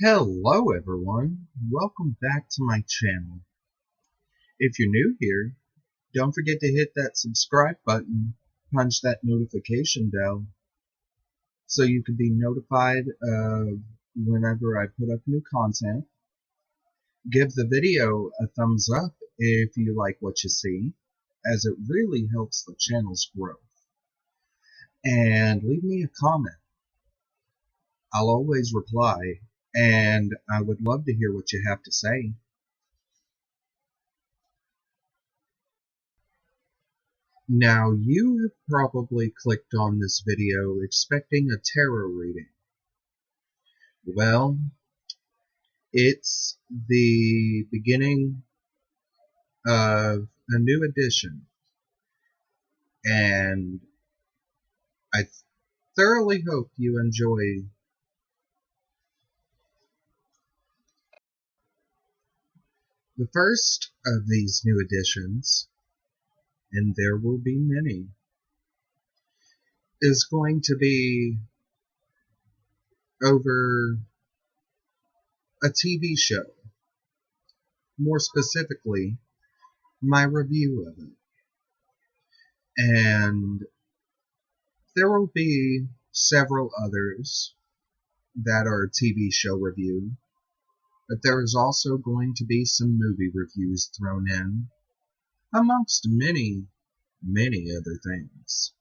Hello everyone, welcome back to my channel. If you're new here, don't forget to hit that subscribe button, punch that notification bell, so you can be notified of whenever I put up new content. Give the video a thumbs up if you like what you see, as it really helps the channel's growth. And leave me a comment. I'll always reply, and I would love to hear what you have to say. Now, you have probably clicked on this video expecting a tarot reading. Well, it's the beginning of a new edition, and I thoroughly hope you enjoy. The first of these new editions, and there will be many, is going to be over a TV show. More specifically, my review of it. And there will be several others that are TV show review, but there is also going to be some movie reviews thrown in, amongst many, many other things.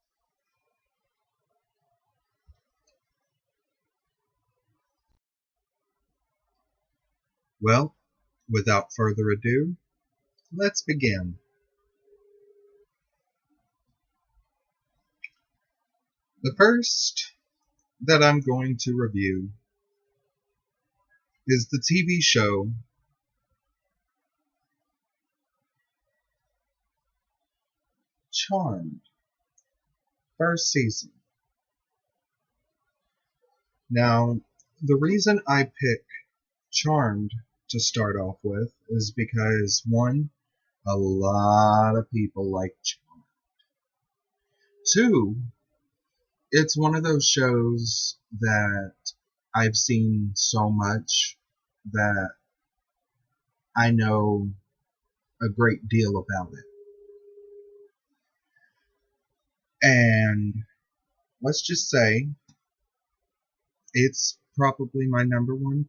Well, without further ado, let's begin. The first that I'm going to review is the TV show Charmed, first season. Now, the reason I pick Charmed to start off with is because, one, a lot of people like Charmed. Two, it's one of those shows that I've seen so much that I know a great deal about it. And let's just say it's probably my number one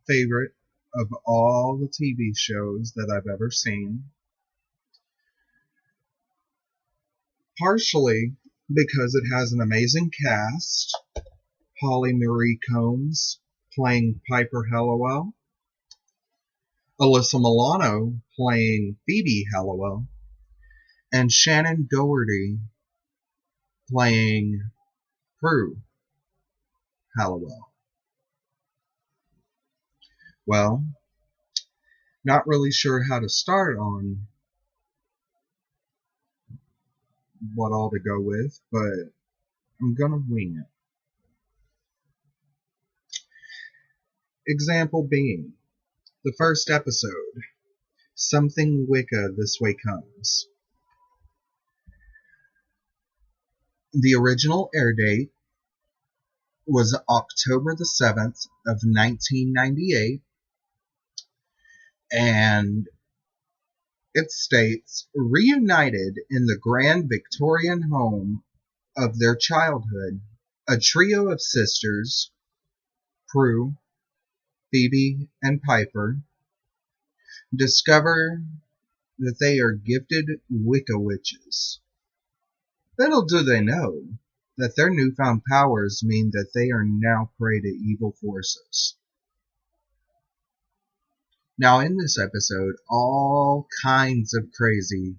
favorite of all the TV shows that I've ever seen. Partially because it has an amazing cast. Holly Marie Combs playing Piper Halliwell, Alyssa Milano playing Phoebe Halliwell, and Shannon Doherty playing Prue Halliwell. Well, not really sure how to start on what all to go with, but I'm gonna wing it. Example being, the first episode, Something Wicca This Way Comes. The original air date was October the 7th of 1998, and it states, reunited in the grand Victorian home of their childhood, a trio of sisters, Prue, Phoebe, and Piper, discover that they are gifted Wicca witches. Little do they know that their newfound powers mean that they are now prey to evil forces. Now, in this episode, all kinds of crazy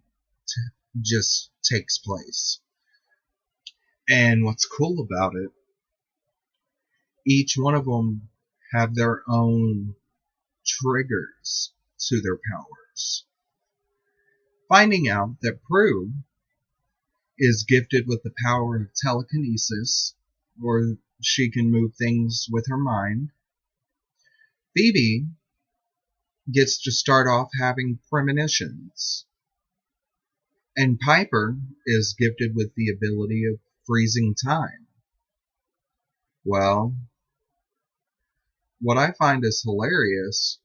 just takes place. And what's cool about it, each one of them have their own triggers to their powers. Finding out that Prue is gifted with the power of telekinesis, or she can move things with her mind. Phoebe gets to start off having premonitions. And Piper is gifted with the ability of freezing time. Well, what I find is hilarious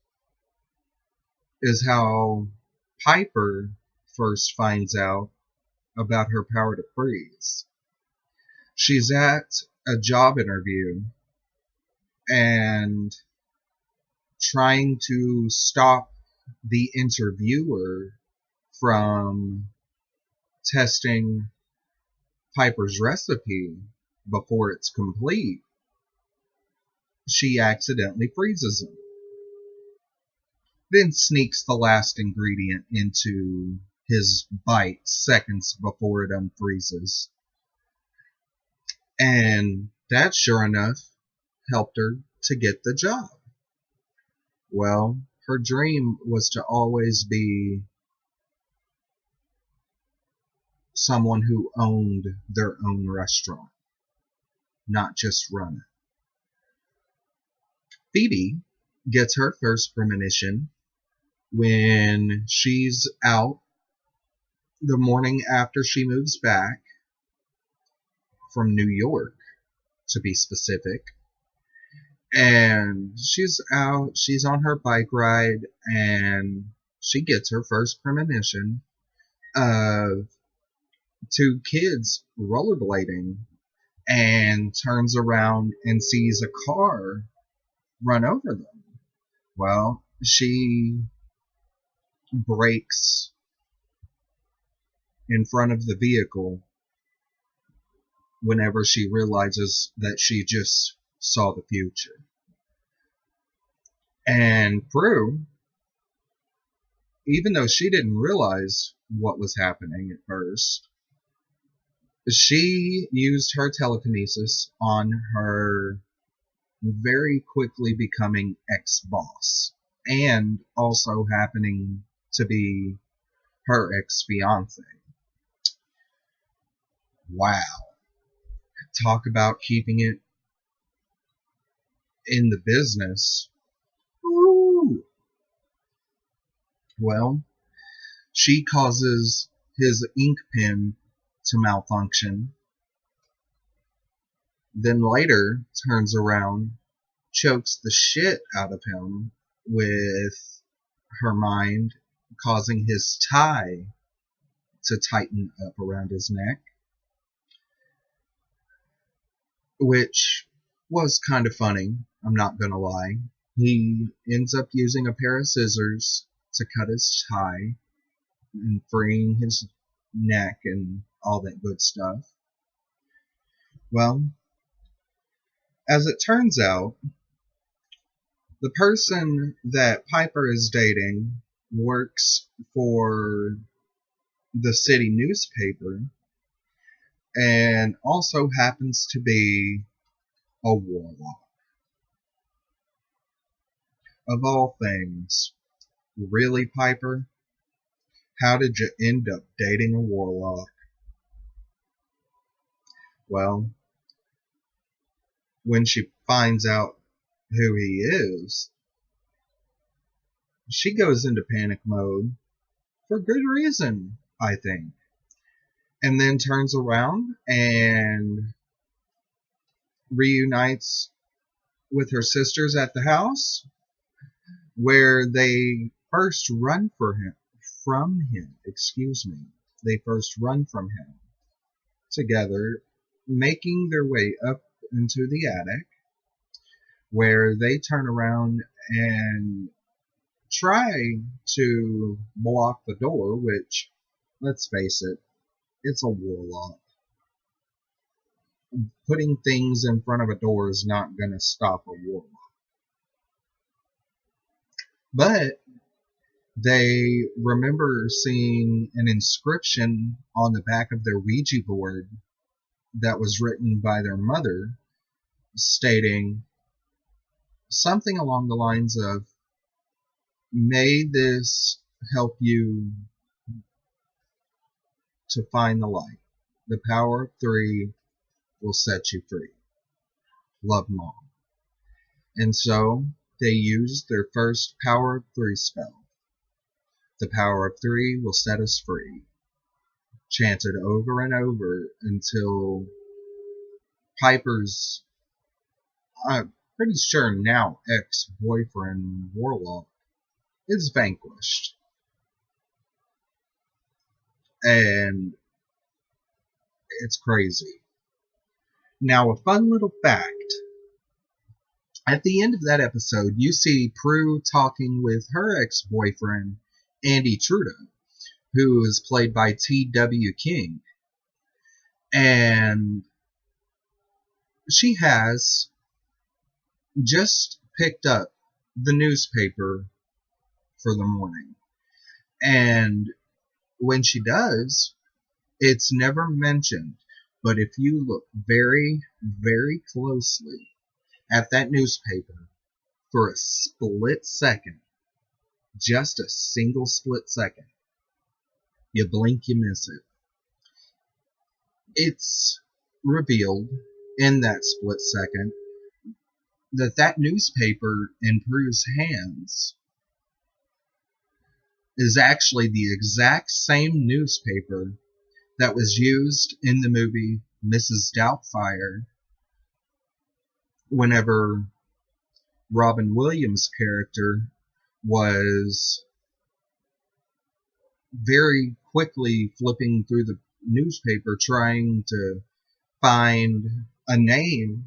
is how Piper first finds out about her power to freeze. She's at a job interview and trying to stop the interviewer from testing Piper's recipe before it's complete. She accidentally freezes him, then sneaks the last ingredient into his bite seconds before it unfreezes. And that, sure enough, helped her to get the job. Well, her dream was to always be someone who owned their own restaurant, not just run it. Phoebe gets her first premonition when she's out the morning after she moves back from New York, to be specific. And she's out, she's on her bike ride, and she gets her first premonition of two kids rollerblading, and turns around and sees a car run over them. Well, she brakes in front of the vehicle whenever she realizes that she just saw the future. And Prue, even though she didn't realize what was happening at first, she used her telekinesis on her very quickly becoming ex-boss, and also happening to be her ex-fiance. Wow. Talk about keeping it in the business. Woo! Well, she causes his ink pen to malfunction, then later turns around, chokes the shit out of him with her mind, causing his tie to tighten up around his neck, which was kind of funny, I'm not gonna lie. He ends up using a pair of scissors to cut his tie and freeing his neck and all that good stuff. Well, as it turns out, the person that Piper is dating works for the city newspaper and also happens to be a warlock. Of all things, really, Piper? How did you end up dating a warlock? Well, when she finds out who he is, she goes into panic mode for good reason, I think. And then turns around and reunites with her sisters at the house, where they first run from him. They first run from him together, making their way up into the attic, where they turn around and try to block the door, which, let's face it, it's a warlock. Putting things in front of a door is not going to stop a warlock. But they remember seeing an inscription on the back of their Ouija board that was written by their mother, stating something along the lines of, "May this help you to find the light. The power of 3 will set you free. Love, Mom." And so they used their first power of 3 spell. The power of 3 will set us free. Chanted over and over until Piper's pretty sure now ex-boyfriend Warlock is vanquished. And it's crazy. Now, a fun little fact. At the end of that episode, you see Prue talking with her ex-boyfriend, Andy Trudeau, who is played by T.W. King. And she has just picked up the newspaper for the morning. And when she does, it's never mentioned. But if you look very, very closely at that newspaper for a split second, just a single split second, you blink, you miss it. It's revealed in that split second that newspaper in Prue's hands is actually the exact same newspaper that was used in the movie Mrs. Doubtfire whenever Robin Williams' character was very quickly flipping through the newspaper trying to find a name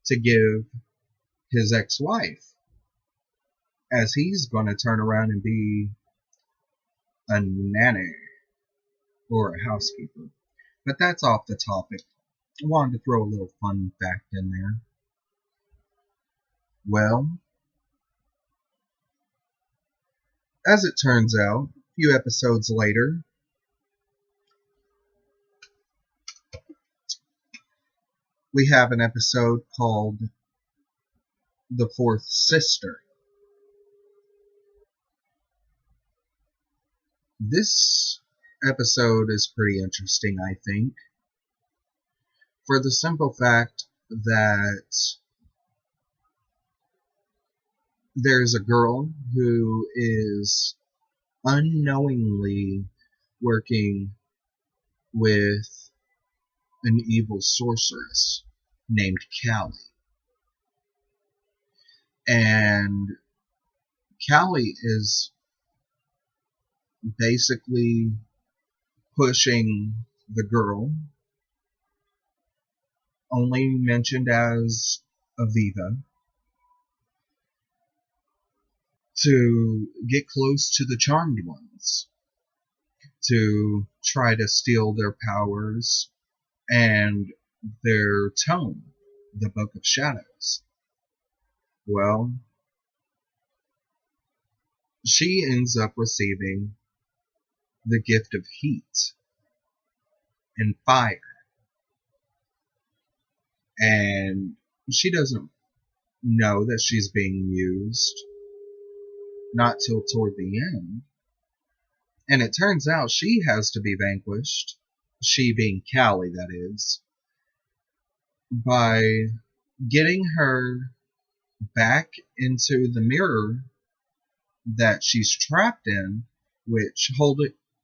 to give his ex-wife, as he's going to turn around and be a nanny or a housekeeper. But that's off the topic. I wanted to throw a little fun fact in there. Well, as it turns out, a few episodes later, we have an episode called The Fourth Sister. This episode is pretty interesting, I think, for the simple fact that there's a girl who is unknowingly working with an evil sorceress named Callie. And Callie is basically pushing the girl, only mentioned as Aviva, to get close to the Charmed Ones, to try to steal their powers and their tome, the Book of Shadows. Well, she ends up receiving the gift of heat and fire. And she doesn't know that she's being used, not till toward the end. And it turns out she has to be vanquished, she being Callie, that is, by getting her back into the mirror that she's trapped in, which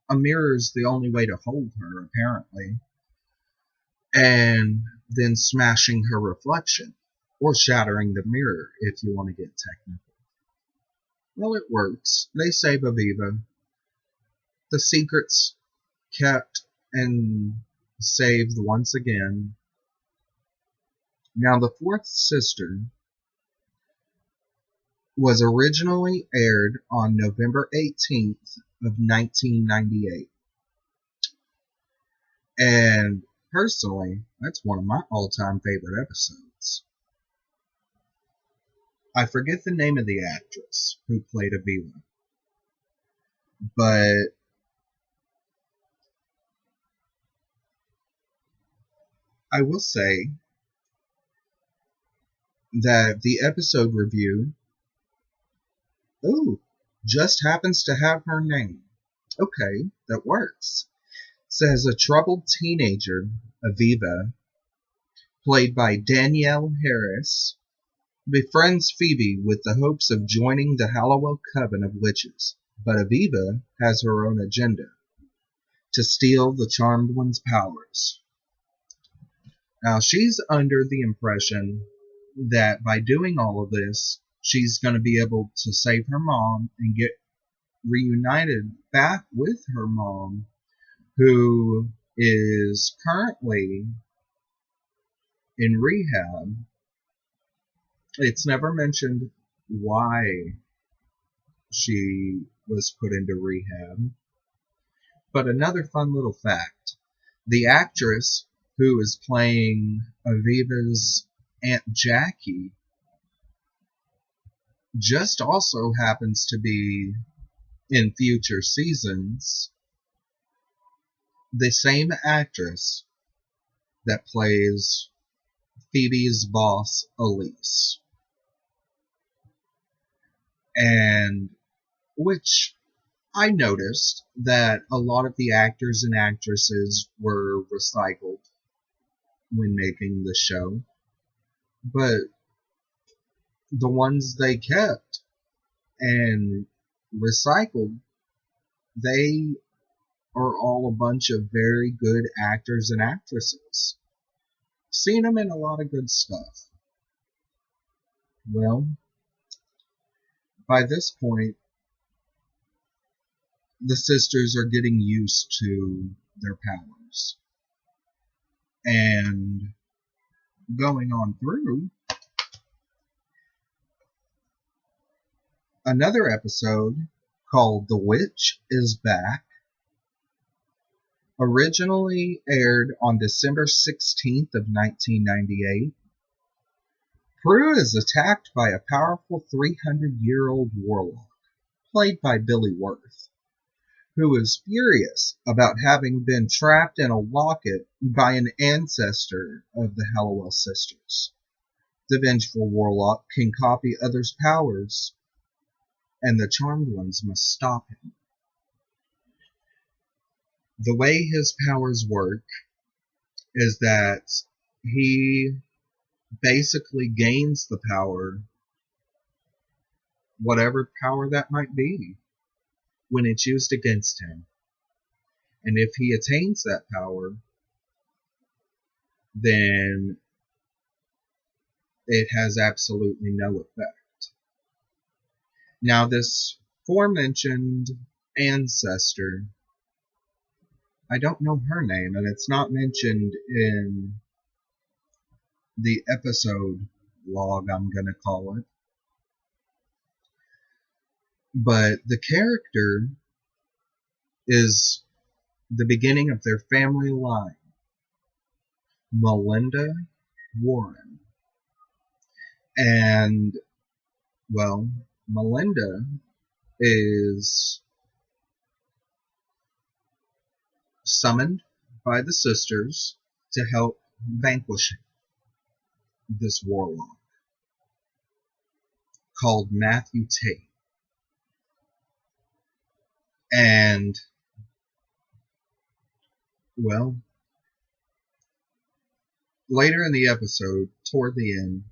a mirror is the only way to hold her, apparently, and then smashing her reflection, or shattering the mirror, if you want to get technical. Well, it works. They save Aviva. The secret's kept and saved once again. Now, The Fourth Sister was originally aired on November 18th of 1998. And personally, that's one of my all-time favorite episodes. I forget the name of the actress who played Aviva, but I will say that the episode review, just happens to have her name. Okay, that works. Says a troubled teenager, Aviva, played by Danielle Harris, befriends Phoebe with the hopes of joining the Hallowell Coven of Witches. But Aviva has her own agenda, to steal the Charmed One's powers. Now, she's under the impression that by doing all of this, she's going to be able to save her mom and get reunited back with her mom, who is currently in rehab. It's never mentioned why she was put into rehab. But another fun little fact, the actress who is playing Aviva's Aunt Jackie just also happens to be, in future seasons, the same actress that plays Phoebe's boss, Elise. And which I noticed that a lot of the actors and actresses were recycled when making the show, but the ones they kept and recycled, they are all a bunch of very good actors and actresses. Seen them in a lot of good stuff. Well, by this point, the sisters are getting used to their powers. And going on through, another episode called The Witch is Back originally aired on December 16th of 1998. Prue is attacked by a powerful 300-year-old warlock, played by Billy Wirth, who is furious about having been trapped in a locket by an ancestor of the Hallowell sisters. The vengeful warlock can copy others' powers, and the charmed ones must stop him. The way his powers work is that he basically gains the power, whatever power that might be, when it's used against him. And if he attains that power, then it has absolutely no effect. Now, this aforementioned ancestor, I don't know her name, and it's not mentioned in the episode log, I'm going to call it. But the character is the beginning of their family line, Melinda Warren. And, well, Melinda is summoned by the sisters to help vanquish this warlock called Matthew Tate. And, well, later in the episode, toward the end,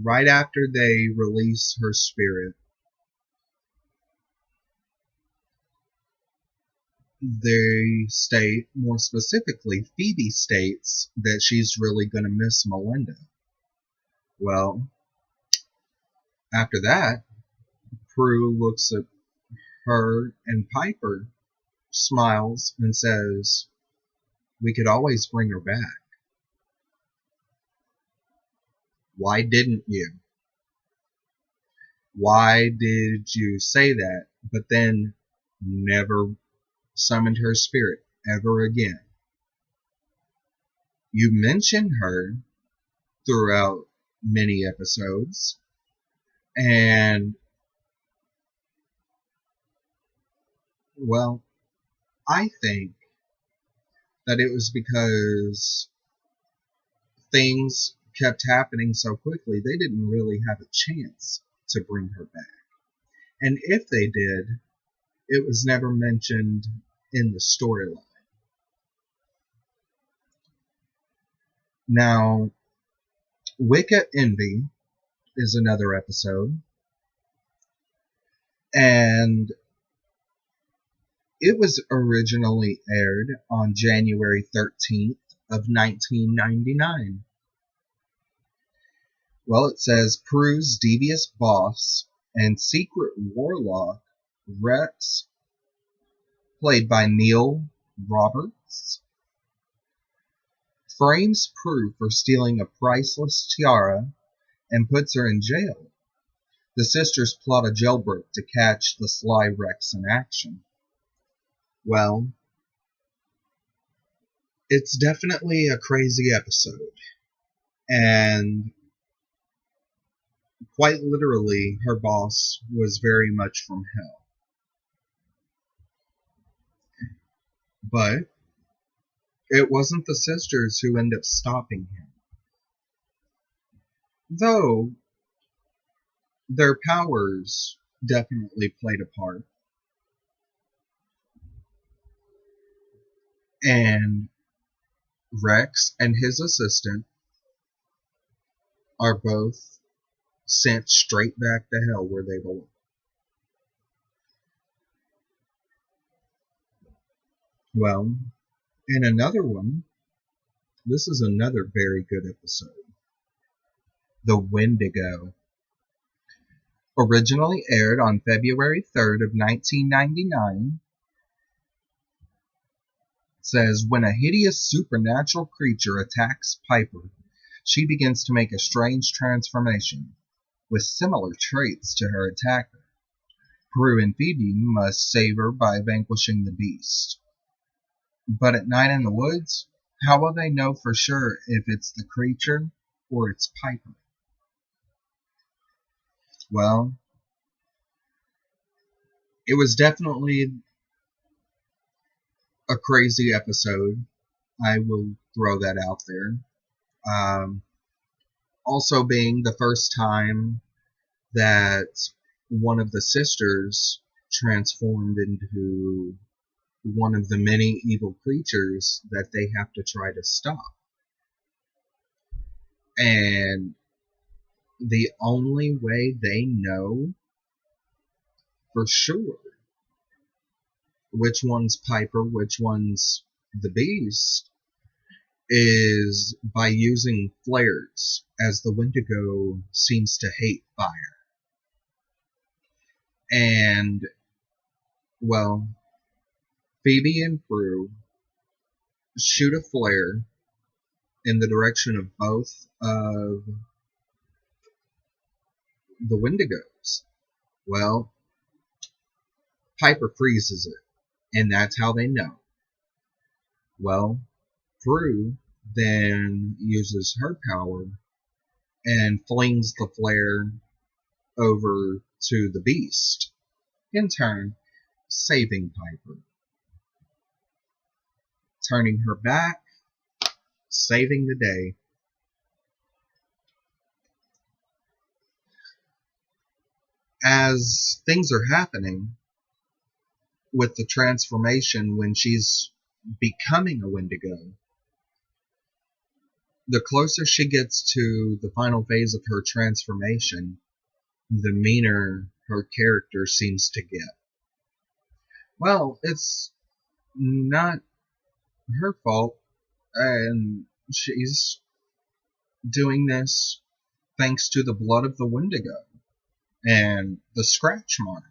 right after they release her spirit, they state, more specifically, Phoebe states that she's really going to miss Melinda. Well, after that, Prue looks at her and Piper, smiles, and says, "We could always bring her back." Why didn't you? Why did you say that, but then never summoned her spirit ever again? You mention her throughout many episodes, and, well, I think that it was because things kept happening so quickly, they didn't really have a chance to bring her back. And if they did, it was never mentioned in the storyline. Now, Wicca Envy is another episode, and it was originally aired on January 13th of 1999. Well, it says Prue's devious boss and secret warlock, Rex, played by Neil Roberts, frames Prue for stealing a priceless tiara and puts her in jail. The sisters plot a jailbreak to catch the sly Rex in action. Well, it's definitely a crazy episode, and quite literally, her boss was very much from hell. But it wasn't the sisters who ended up stopping him. Though their powers definitely played a part. And Rex and his assistant are both sent straight back to hell where they belong. Well, in another one, this is another very good episode. The Wendigo. Originally aired on February 3rd of 1999, says when a hideous supernatural creature attacks Piper, she begins to make a strange transformation with similar traits to her attacker. Prue and Phoebe must save her by vanquishing the beast. But at night in the woods, how will they know for sure if it's the creature or it's Piper? Well, it was definitely a crazy episode. I will throw that out there. Also being the first time that one of the sisters transformed into one of the many evil creatures that they have to try to stop. And the only way they know for sure which one's Piper, which one's the Beast, is by using flares, as the Wendigo seems to hate fire. And, well, Phoebe and Prue shoot a flare in the direction of both of the Wendigos. Well, Piper freezes it, and that's how they know. Well, Prue then uses her power and flings the flare over to the Beast, in turn saving Piper. Turning her back, saving the day. As things are happening with the transformation when she's becoming a Wendigo, the closer she gets to the final phase of her transformation, the meaner her character seems to get. Well, it's not her fault, and she's doing this thanks to the blood of the Wendigo and the scratch mark.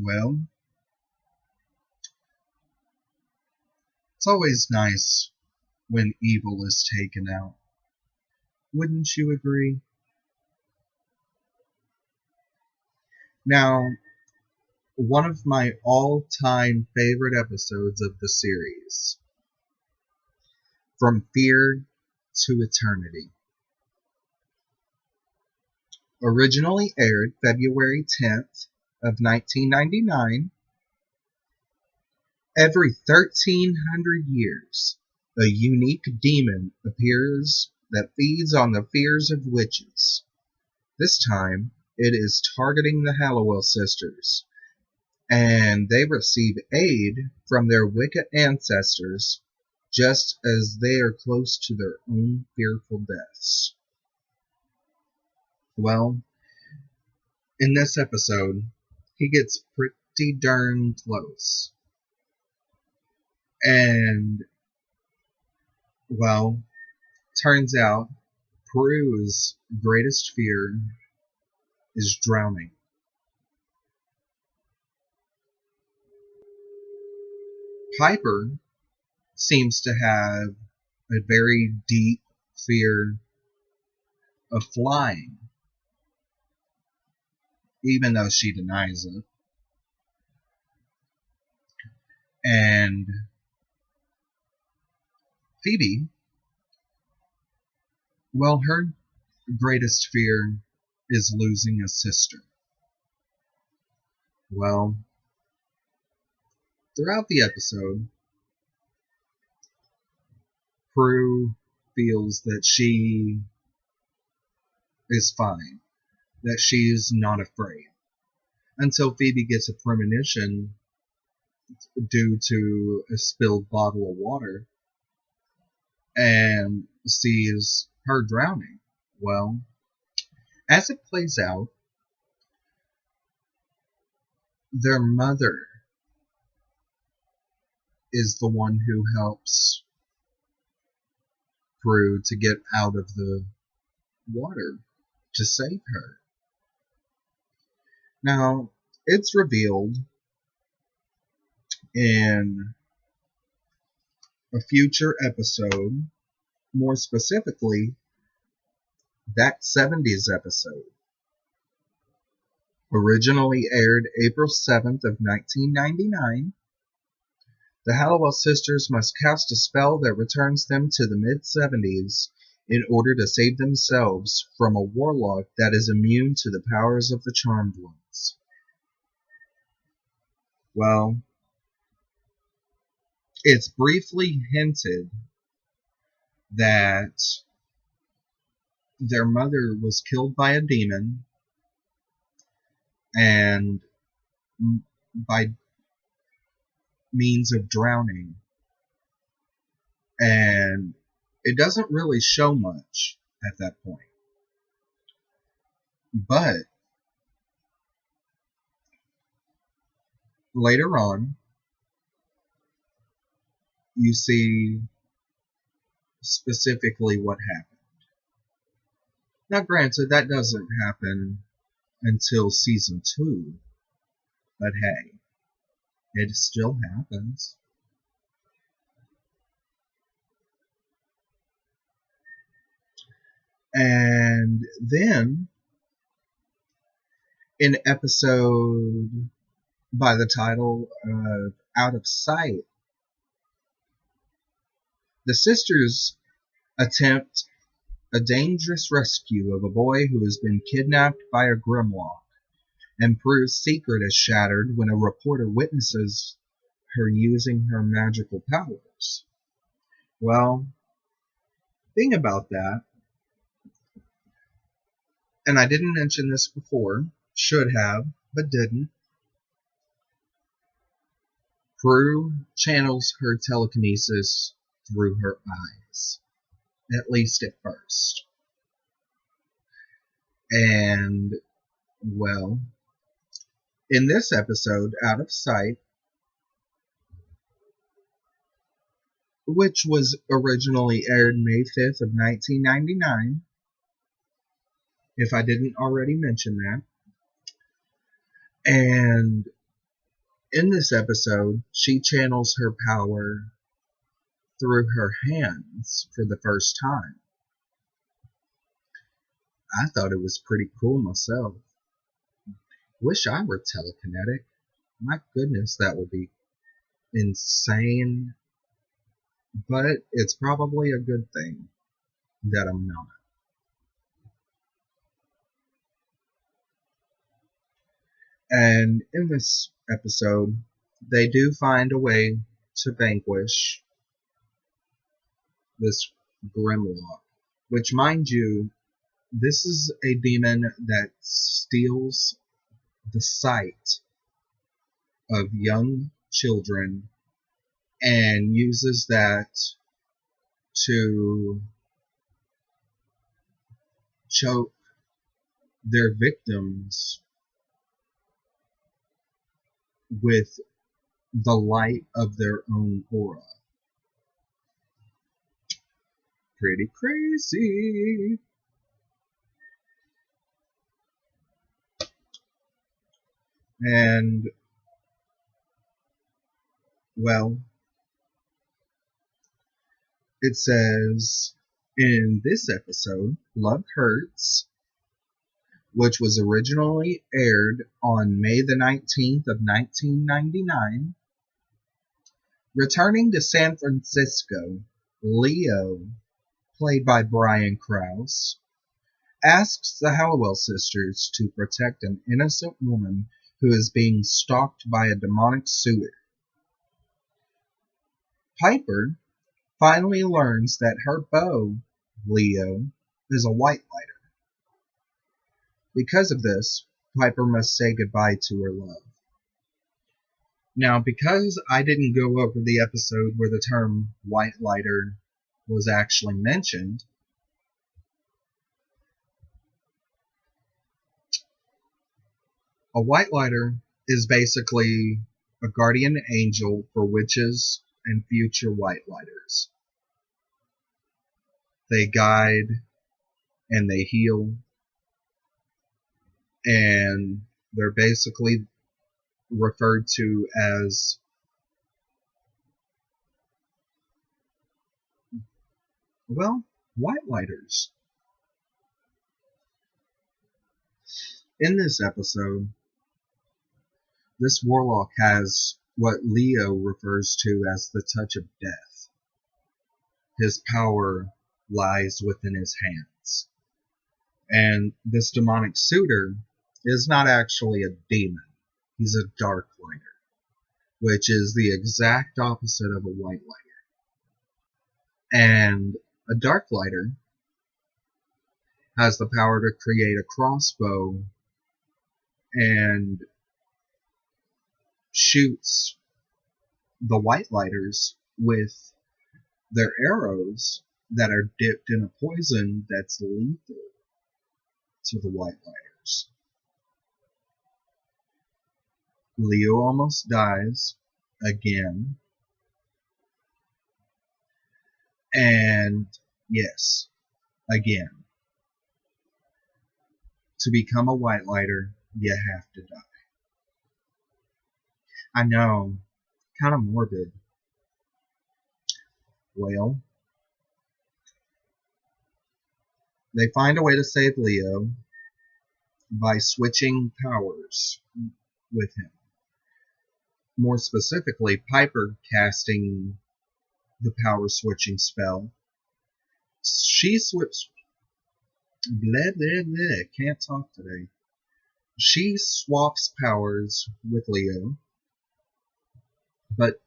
Well, it's always nice when evil is taken out. Wouldn't you agree? Now, one of my all-time favorite episodes of the series, From Fear to Eternity. Originally aired February 10th of 1999, every 1,300 years, a unique demon appears that feeds on the fears of witches. This time, it is targeting the Hallowell sisters, and they receive aid from their Wicca ancestors, just as they are close to their own fearful deaths. Well, in this episode, he gets pretty darn close. And, well, turns out Prue's greatest fear is drowning. Piper seems to have a very deep fear of flying, even though she denies it. And Phoebe, well, her greatest fear is losing a sister. Well, throughout the episode, Prue feels that she is fine, that she is not afraid, until Phoebe gets a premonition due to a spilled bottle of water and sees her drowning. Well, as it plays out, their mother is the one who helps Prue to get out of the water to save her. Now, it's revealed in a future episode, more specifically, that 70s episode. Originally aired April 7th of 1999, the Halliwell sisters must cast a spell that returns them to the mid-70s in order to save themselves from a warlock that is immune to the powers of the Charmed Ones. Well, it's briefly hinted that their mother was killed by a demon, and by means of drowning. And it doesn't really show much at that point. But later on, you see specifically what happened. Now, granted, that doesn't happen until season 2, but hey, it still happens. And then, in episode by the title of Out of Sight, the sisters attempt a dangerous rescue of a boy who has been kidnapped by a Grimlock, and Prue's secret is shattered when a reporter witnesses her using her magical powers. Well, thing about that, and I didn't mention this before, should have, but didn't, Prue channels her telekinesis through her eyes, at least at first. And, well, in this episode, Out of Sight, which was originally aired May 5th of 1999, if I didn't already mention that. And in this episode, she channels her power through her hands for the first time. I thought it was pretty cool myself. Wish I were telekinetic. My goodness, that would be insane. But it's probably a good thing that I'm not. And in this episode, they do find a way to vanquish this Grimlock, which, mind you, this is a demon that steals the sight of young children and uses that to choke their victims with the light of their own aura. Pretty crazy. And, well, it says in this episode, Love Hurts, which was originally aired on May the 19th of 1999, returning to San Francisco, Leo, played by Brian Krause, asks the Hallowell sisters to protect an innocent woman who is being stalked by a demonic suitor. Piper finally learns that her beau, Leo, is a white lighter. Because of this, Piper must say goodbye to her love. Now, because I didn't go over the episode where the term white lighter was actually mentioned, a white lighter is basically a guardian angel for witches and future white lighters. They guide and they heal, and they're basically referred to as, well, white lighters. In this episode, this warlock has what Leo refers to as the touch of death. His power lies within his hands. And this demonic suitor is not actually a demon. He's a dark lighter, which is the exact opposite of a white lighter. And a dark lighter has the power to create a crossbow and shoots the white lighters with their arrows that are dipped in a poison that's lethal to the white lighters. Leo almost dies again. And yes, again. To become a white lighter, you have to die. I know, kind of morbid. Well, they find a way to save Leo by switching powers with him. More specifically, Piper casting the power switching spell. She swaps. Blah, blah, blah. Can't talk today. She swaps powers with Leo, but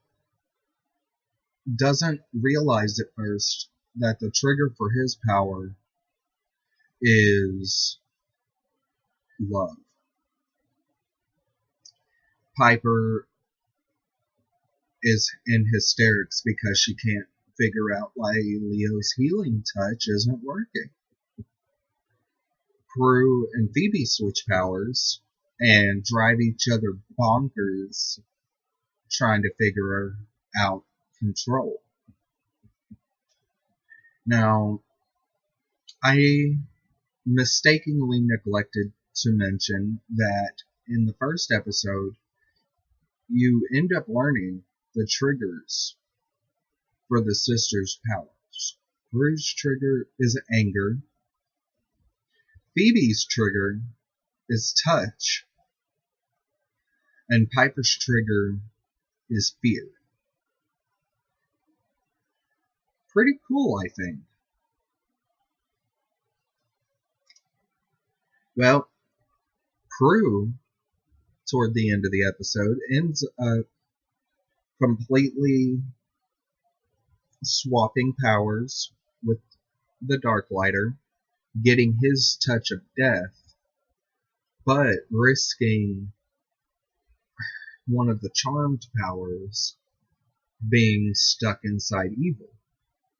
doesn't realize at first that the trigger for his power is love. Piper is in hysterics because she can't figure out why Leo's healing touch isn't working. Prue and Phoebe switch powers and drive each other bonkers trying to figure out control. Now, I mistakenly neglected to mention that in the first episode, you end up learning the triggers for the sisters' powers. Prue's trigger is anger. Phoebe's trigger is touch. And Piper's trigger is fear. Pretty cool, I think. Well, Prue, toward the end of the episode, ends up completely swapping powers with the Dark Lighter, getting his touch of death, but risking one of the charmed powers being stuck inside evil.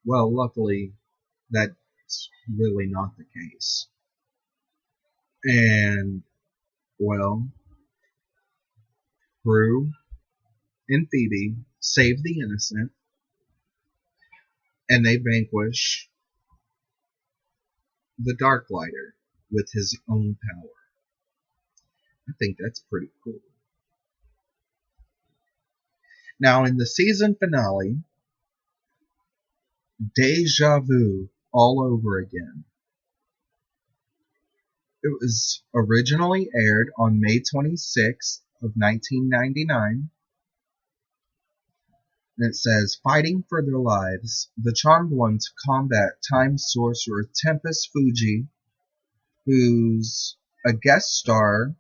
Well, luckily, that's really not the case. And, well, Prue and Phoebe save the innocent, and they vanquish the Dark Lighter with his own power. I think that's pretty cool. Now, in the season finale, Deja Vu all over again. It was originally aired on May 26th of 1999. And it says, fighting for their lives, the Charmed Ones combat time sorcerer Tempest Fuji, who's a guest star,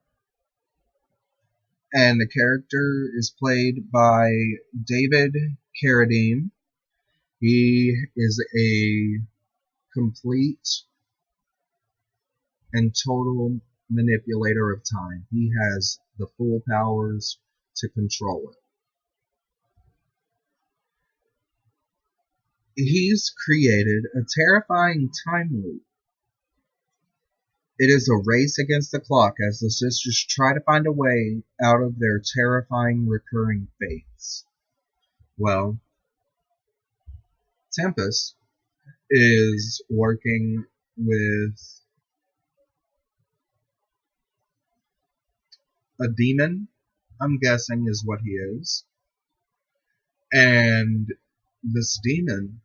and the character is played by David Carradine. He is a complete and total manipulator of time. He has the full powers to control it. He's created a terrifying time loop. It is a race against the clock as the sisters try to find a way out of their terrifying recurring fates. Well, Tempest is working with a demon, I'm guessing is what he is. And this demon,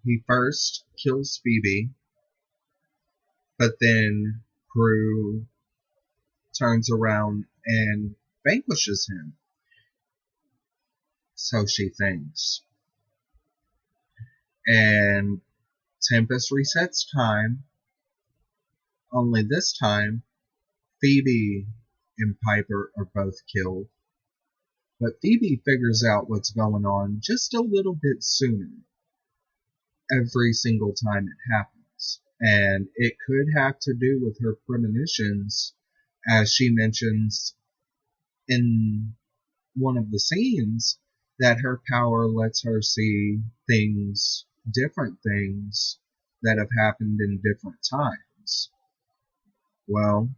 he first kills Phoebe, but then Prue turns around and vanquishes him. So she thinks. And Tempest resets time, only this time Phoebe and Piper are both killed. But Phoebe figures out what's going on just a little bit sooner every single time it happens. And it could have to do with her premonitions, as she mentions in one of the scenes, that her power lets her see things, different things that have happened in different times. Well,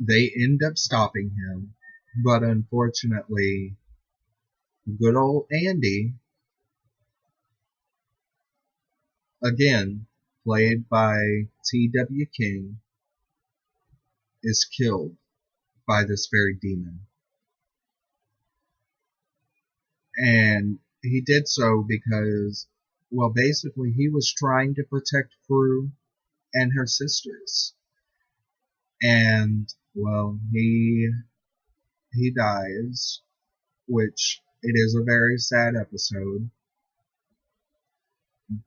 they end up stopping him, but unfortunately, good old Andy, again, played by T.W. King, is killed by this very demon. And he did so because, well, basically he was trying to protect Prue and her sisters. And, well, he dies, which it is a very sad episode,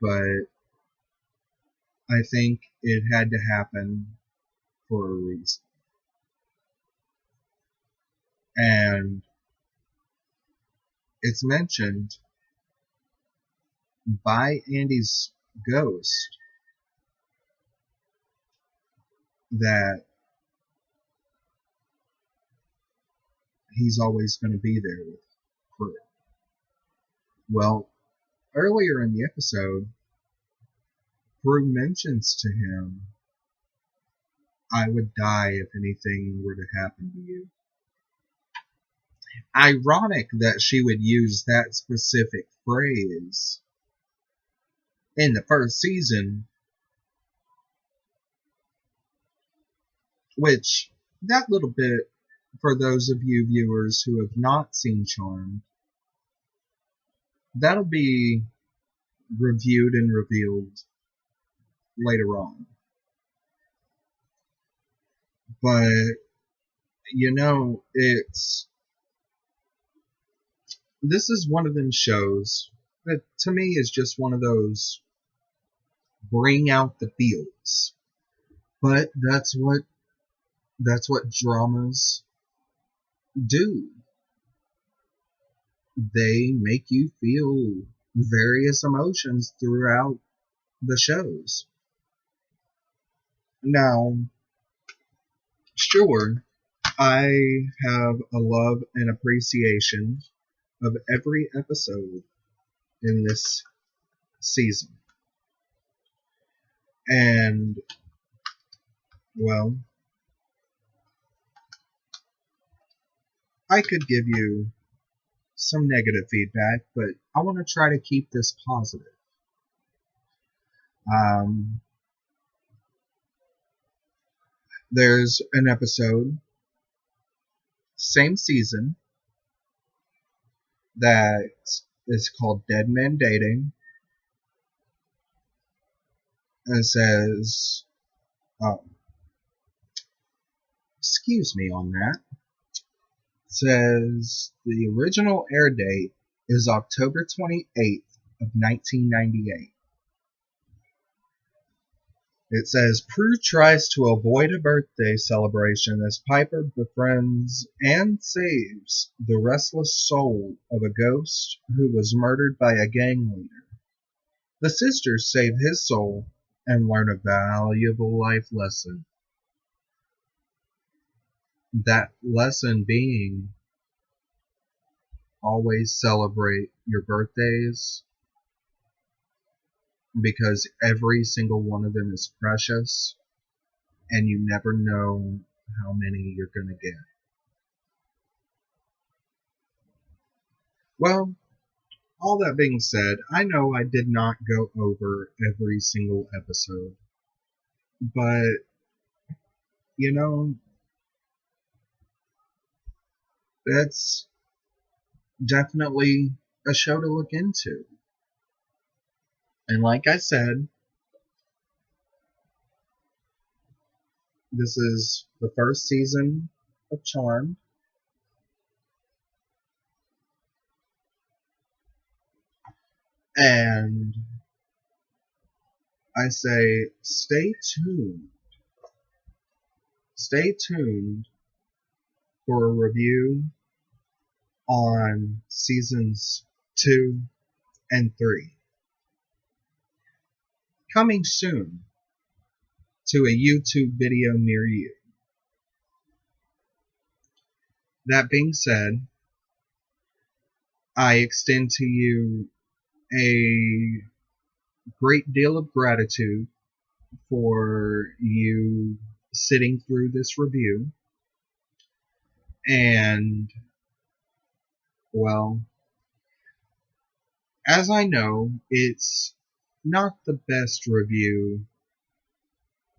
but I think it had to happen for a reason. And it's mentioned by Andy's ghost that he's always going to be there with Prue. Well, earlier in the episode, Prue mentions to him, I would die if anything were to happen to you. Ironic that she would use that specific phrase in the first season, which, that little bit, for those of you viewers who have not seen Charmed, that'll be reviewed and revealed later on. But, you know, this is one of them shows that to me is just one of those bring out the feels. But that's what dramas do. They make you feel various emotions throughout the shows. Now, sure, I have a love and appreciation of every episode in this season. And, well, I could give you some negative feedback, but I want to try to keep this positive. There's an episode, same season, that is called Dead Men Dating. And it says, excuse me on that. It says the original air date is October 28th of 1998. It says Prue tries to avoid a birthday celebration as Piper befriends and saves the restless soul of a ghost who was murdered by a gang leader. The sisters save his soul and learn a valuable life lesson. That lesson being, always celebrate your birthdays because every single one of them is precious and you never know how many you're going to get. Well, all that being said, I know I did not go over every single episode, but, you know, that's definitely a show to look into. And like I said, this is the first season of Charmed. And I say stay tuned. Stay tuned for a review on seasons 2 and 3. Coming soon to a YouTube video near you. That being said, I extend to you a great deal of gratitude for you sitting through this review. And, well, as I know, it's not the best review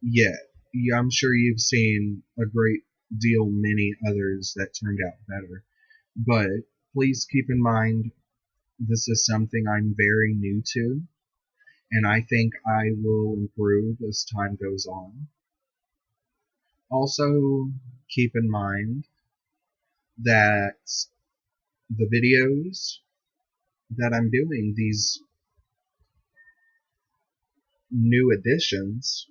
yet. I'm sure you've seen a great deal many others that turned out better. But please keep in mind, this is something I'm very new to, and I think I will improve as time goes on. Also, keep in mind that the videos that I'm doing, these new additions,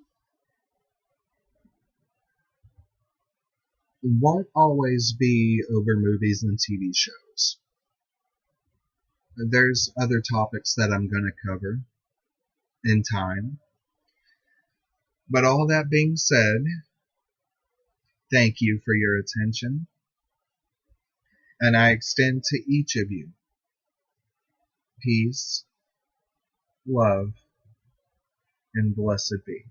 won't always be over movies and TV shows. There's other topics that I'm going to cover in time. But all that being said, thank you for your attention, and I extend to each of you peace, love, and blessed be.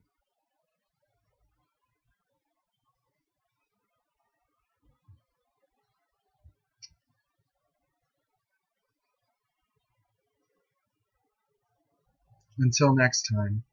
Until next time.